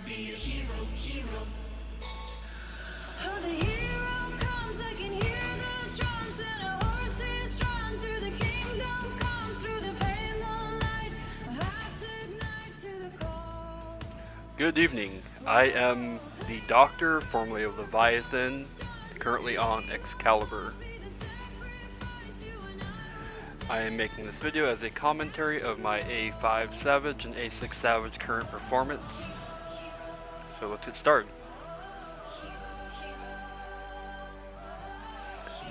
Oh, the hero comes, I can hear the drums, and a horse is drawn to the kingdom come. Through the pale light, hearts ignite to the call. Good evening. I am the Doctor, formerly of Leviathan, currently on Excalibur. I am making this video as a commentary of my A5 Savage and A6 Savage current performance. So let's get started.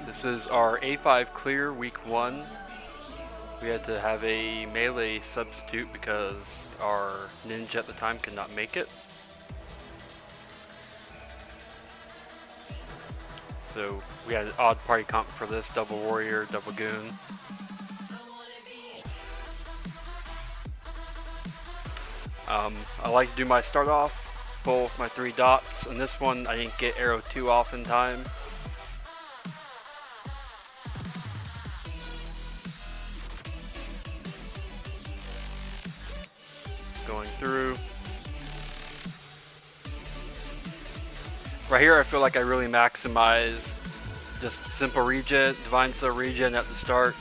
This is our A5 clear week 1. We had to have a melee substitute because our ninja at the time could not make it. So we had an odd party comp for this, double warrior, double goon. I like to do my start off, pull with my 3 dots, and this one I didn't get arrow 2 off in time. Going through. Right here I feel like I really maximize just simple regen, divine soul regen at the start,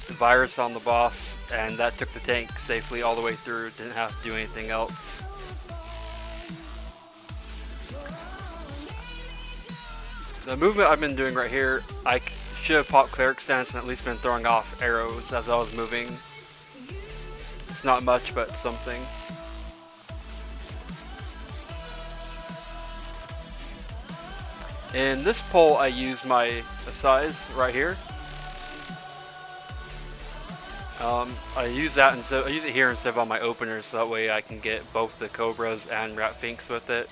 virus on the boss, and that took the tank safely all the way through, didn't have to do anything else. The movement I've been doing right here, I should have popped cleric stance and at least been throwing off arrows as I was moving. It's not much, but something. In this pull, I use my size right here. I use that instead. I use it here instead of on my openers, so that way I can get both the cobras and rat finks with it.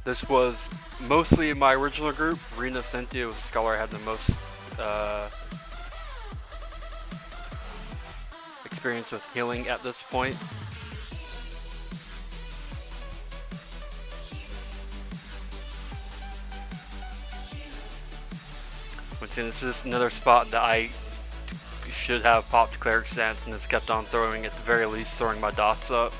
This was mostly in my original group. Rena Cynthia was the scholar I had the most experience with healing at this point. This is another spot that I should have popped cleric stance and just kept on throwing, at the very least throwing my dots up.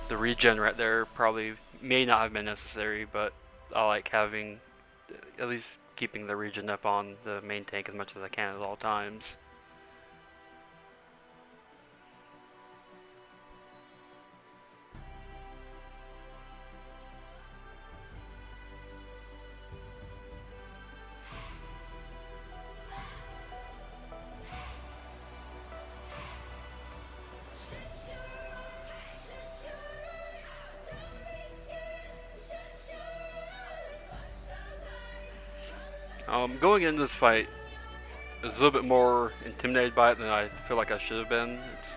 The regen right there probably may not have been necessary, but I like having, at least keeping the regen up on the main tank as much as I can at all times. Going into this fight, I was a little bit more intimidated by it than I feel like I should have been. It's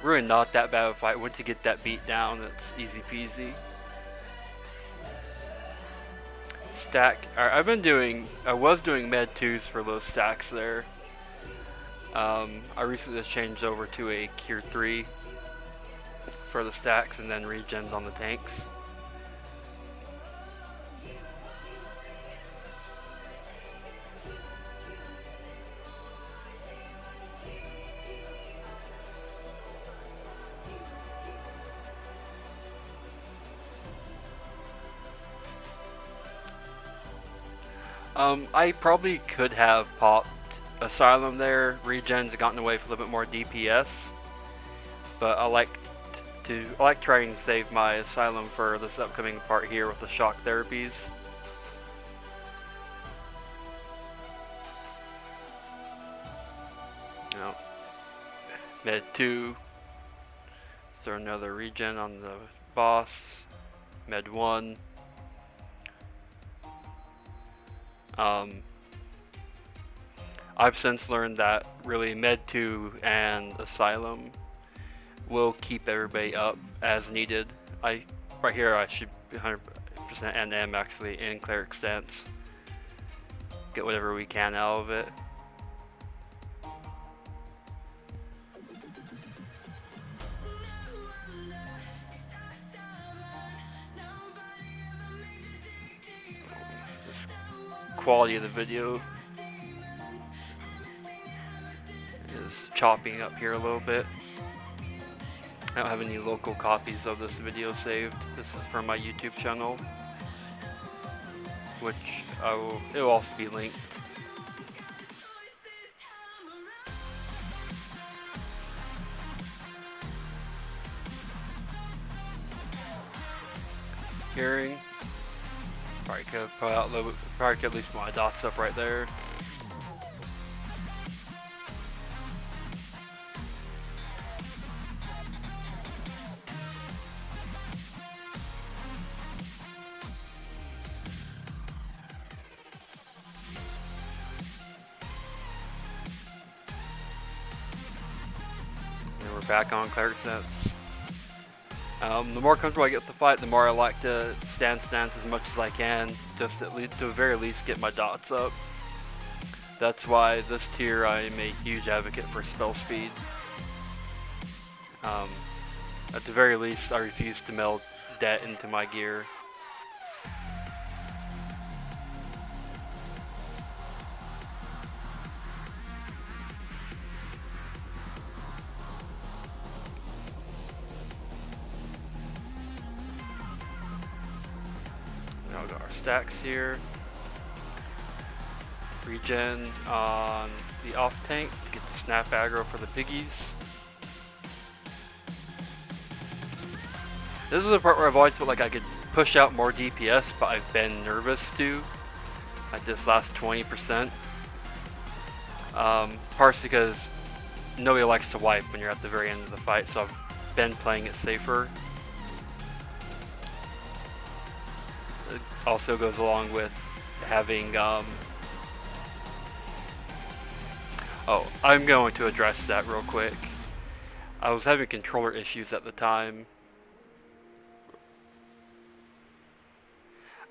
really not that bad of a fight. Once you get that beat down, it's easy peasy. Stack. I was doing med 2s for those stacks there. I recently just changed over to a cure 3 for the stacks and then regens on the tanks. I probably could have popped Asylum there, regens, and gotten away for a little bit more DPS, but I like trying to save my Asylum for this upcoming part here with the shock therapies. Med 2, throw another regen on the boss. Med 1. I've since learned that really Med 2 and Asylum will keep everybody up as needed. Right here I should be 100% NM actually in cleric stance. Get whatever we can out of it. quality of the video is chopping up here a little bit. I don't have any local copies of this video saved. This is from my YouTube channel, which it will also be linked. Hearing. Probably could put out a little bit, probably could at least put my dots up right there. And we're back on cleric stance. The more comfortable I get with the fight, the more I like to stand stance as much as I can, just at least, to the very least, get my dots up. That's why this tier I am a huge advocate for spell speed. At the very least, I refuse to meld debt into my gear. Now we got our stacks here. Regen on the off tank to get the snap aggro for the piggies. This is the part where I've always felt like I could push out more DPS, but I've been nervous to, like this last 20%. Partially because nobody likes to wipe when you're at the very end of the fight, so I've been playing it safer. It also goes along with having oh, I'm going to address that real quick. I was having controller issues at the time.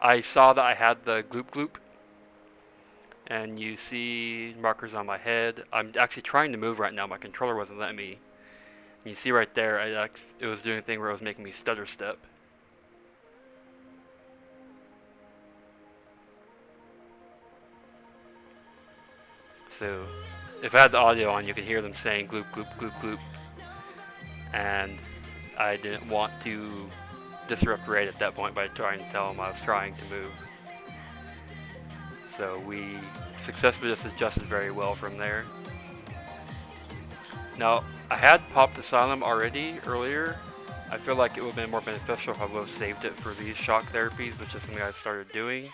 I saw that I had the gloop gloop, and you see markers on my head. I'm actually trying to move right now. My controller wasn't letting me. And you see right there, it was doing a thing where it was making me stutter step. So, if I had the audio on, you could hear them saying gloop gloop gloop gloop, and I didn't want to disrupt Raid at that point by trying to tell him I was trying to move. So we successfully just adjusted very well from there. Now, I had popped Asylum already earlier. I feel like it would have been more beneficial if I would have saved it for these shock therapies, which is something I've started doing.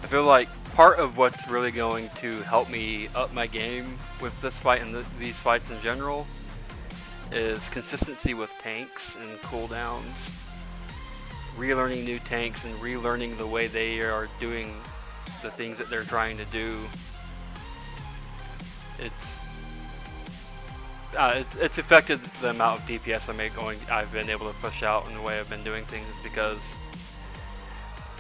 I feel like part of what's really going to help me up my game with this fight and these fights in general is consistency with tanks and cooldowns. Relearning new tanks and relearning the way they are doing the things that they're trying to do. It's affected the amount of DPS I've been able to push out in the way I've been doing things, because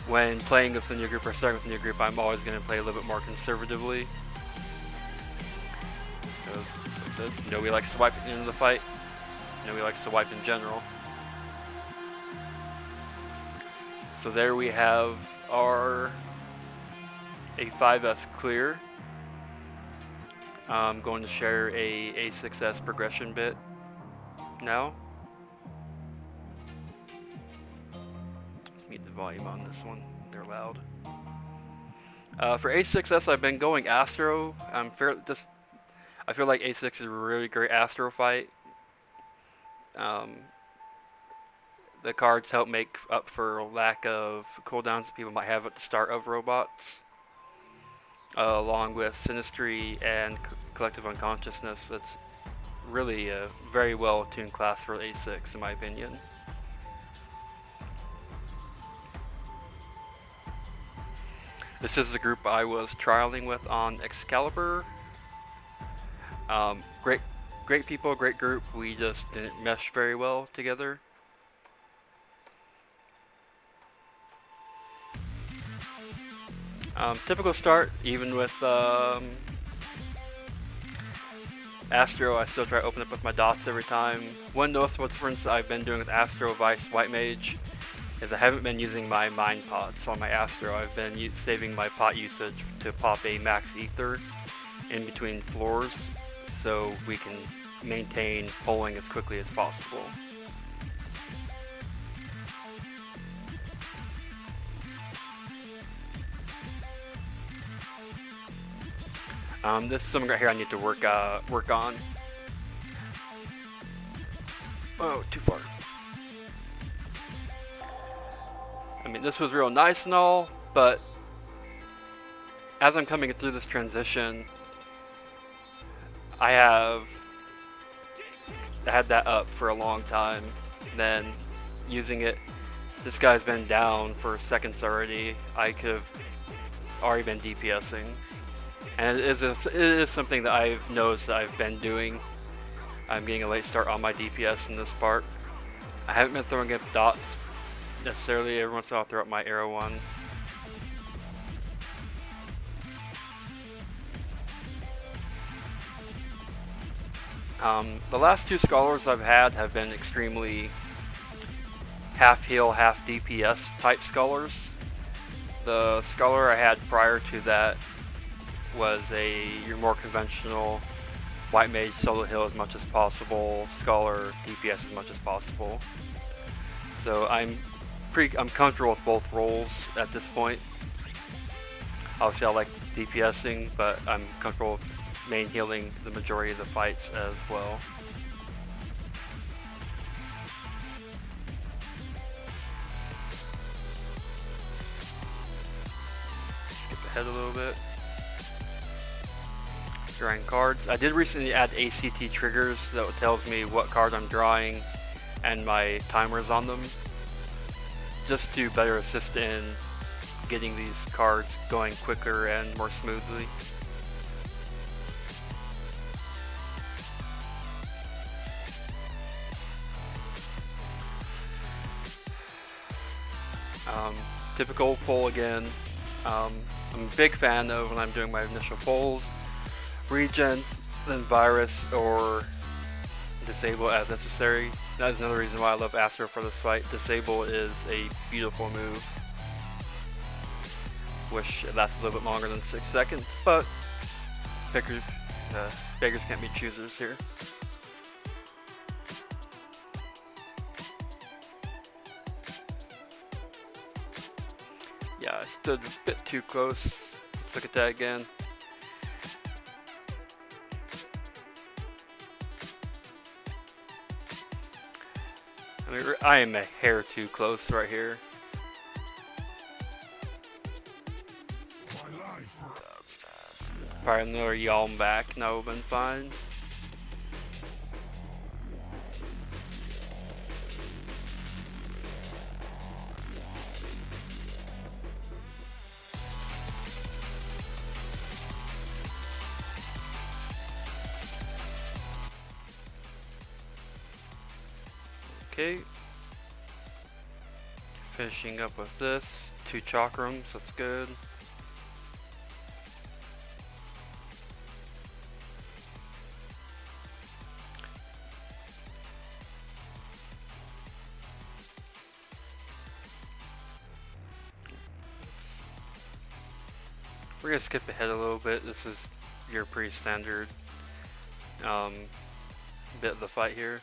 when playing with a new group or starting with a new group, I'm always going to play a little bit more conservatively. Because nobody likes to wipe at the end of the fight. Nobody likes to wipe in general. So there we have our A5S clear. I'm going to share a A6S progression bit now. Let's mute the volume on this one, they're loud. For A6S, I've been going Astro. I feel like A6 is a really great Astro fight. The cards help make up for lack of cooldowns that people might have at the start of robots. Along with Sinistry and Collective Unconsciousness, that's really a very well tuned class for A6 in my opinion. This is the group I was trialing with on Excalibur. Great people, great group. We just didn't mesh very well together. Typical start, even with Astro, I still try to open up with my dots every time. One noticeable difference I've been doing with Astro, Vice, White Mage is I haven't been using my Mind Pots on my Astro. I've been saving my pot usage to pop a max ether in between floors so we can maintain pulling as quickly as possible. This is something right here I need to work on. Oh, too far. I mean, this was real nice and all, but as I'm coming through this transition, I had that up for a long time. Then using it, this guy's been down for seconds already. I could have already been DPSing. And it is something that I've noticed that I've been doing. I'm getting a late start on my DPS in this part. I haven't been throwing up dots necessarily. Every once in a while I'll throw up my arrow one. The last two scholars I've had have been extremely half heal, half DPS type scholars. The scholar I had prior to that was your more conventional White Mage solo heal as much as possible, scholar DPS as much as possible. So I'm comfortable with both roles at this point. Obviously I like DPSing, but I'm comfortable with main healing the majority of the fights as well. Skip ahead a little bit. Drawing cards. I did recently add ACT triggers that tells me what card I'm drawing and my timers on them, just to better assist in getting these cards going quicker and more smoothly. Typical pull again. I'm a big fan of when I'm doing my initial pulls, regen, then virus, or disable as necessary. That is another reason why I love Astro for this fight. Disable is a beautiful move. Wish it lasted a little bit longer than 6 seconds, but beggars can't be choosers here. Yeah, I stood a bit too close. Let's look at that again. I mean, I am a hair too close right here. Probably another yawn back, and that would have been fine. Okay. Finishing up with this. 2 chakrams, that's good. We're gonna skip ahead a little bit. This is your pretty standard bit of the fight here.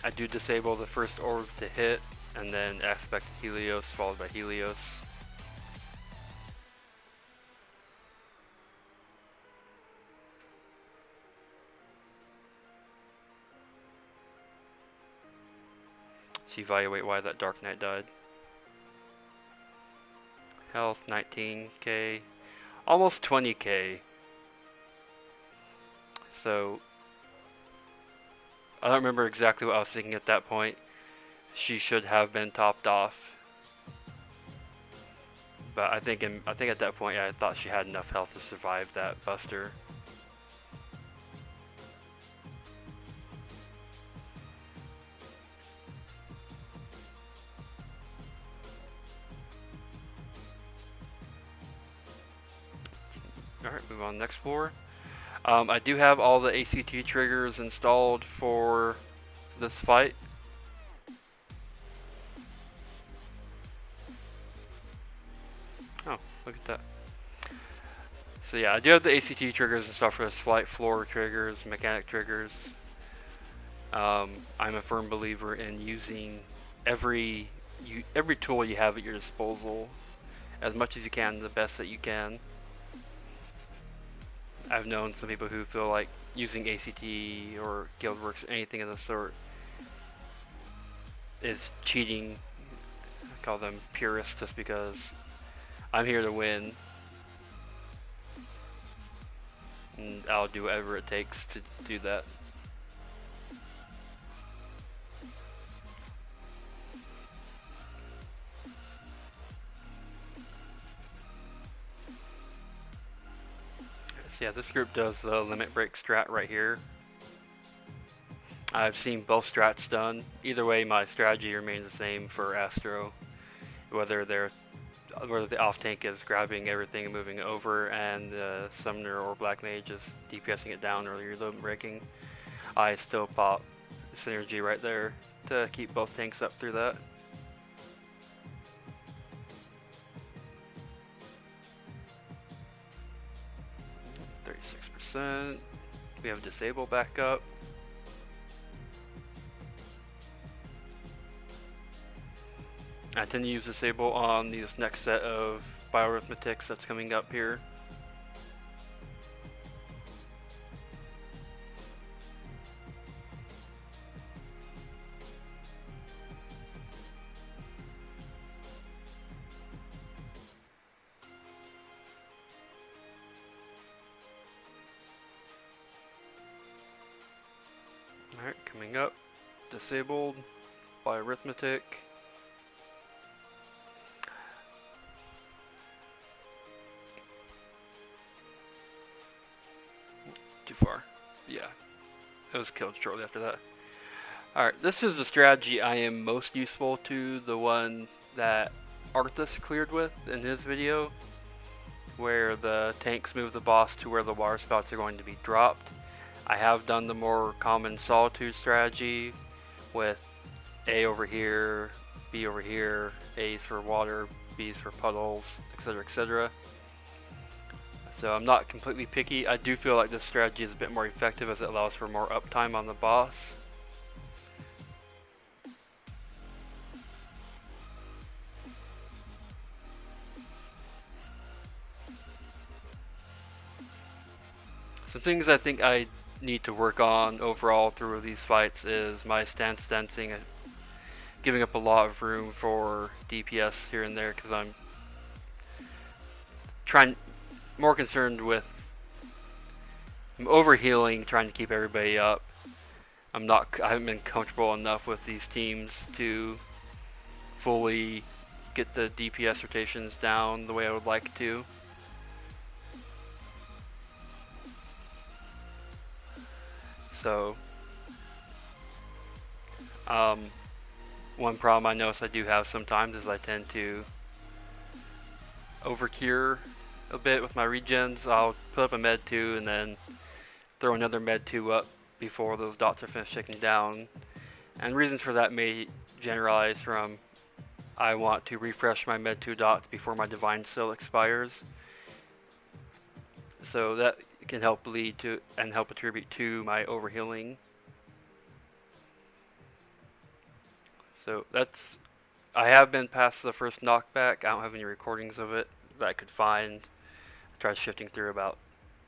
I do disable the first orb to hit, and then aspect Helios followed by Helios. Let's evaluate why that Dark Knight died. Health 19k, almost 20k. So I don't remember exactly what I was thinking at that point. She should have been topped off, but I think at that point, yeah, I thought she had enough health to survive that buster. Alright, move on next floor. I do have all the ACT triggers installed for this fight. Oh, look at that. So yeah, I do have the ACT triggers and stuff for this fight, floor triggers, mechanic triggers. I'm a firm believer in using every tool you have at your disposal as much as you can, the best that you can. I've known some people who feel like using ACT or Guildworks or anything of the sort is cheating. I call them purists just because I'm here to win, and I'll do whatever it takes to do that. So yeah, this group does the limit break strat right here. I've seen both strats done. Either way, my strategy remains the same for Astro. Whether the off tank is grabbing everything and moving it over, and the summoner or black mage is DPSing it down or limit breaking, I still pop synergy right there to keep both tanks up through that. %. We have disable back up. I tend to use disable on this next set of bioarithmetics that's coming up here. Alright, coming up, disabled by arithmetic. Too far. Yeah, it was killed shortly after that. Alright, this is the strategy I am most useful to, the one that Arthas cleared with in his video, where the tanks move the boss to where the water spouts are going to be dropped. I have done the more common Solitude strategy with A over here, B over here, A's for water, B's for puddles, etc, etc. So I'm not completely picky. I do feel like this strategy is a bit more effective as it allows for more uptime on the boss. Some things I think I need to work on overall through these fights is my stance dancing, giving up a lot of room for DPS here and there because I'm more concerned with overhealing, trying to keep everybody up. I haven't been comfortable enough with these teams to fully get the DPS rotations down the way I would like to. So, one problem I notice I do have sometimes is I tend to overcure a bit with my regens. I'll put up a med 2 and then throw another med 2 up before those dots are finished ticking down. And reasons for that may generalize from I want to refresh my med 2 dots before my divine seal expires. So that can help lead to and help attribute to my overhealing. So I have been past the first knockback. I don't have any recordings of it that I could find. I tried shifting through about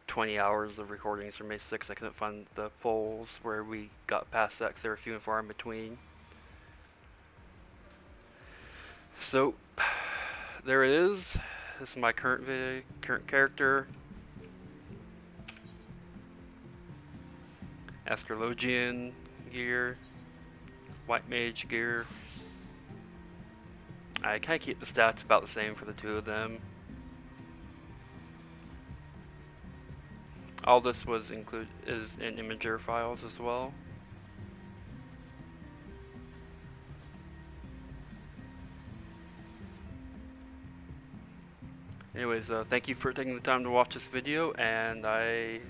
20 hours of recordings from May 6th. I couldn't find the polls where we got past that because they were few and far in between. So there it is. This is my current character. Astrologian gear, White Mage gear. I kind of keep the stats about the same for the two of them. All this is in Imager files as well. Anyways, thank you for taking the time to watch this video, and I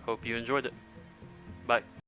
hope you enjoyed it. Bye.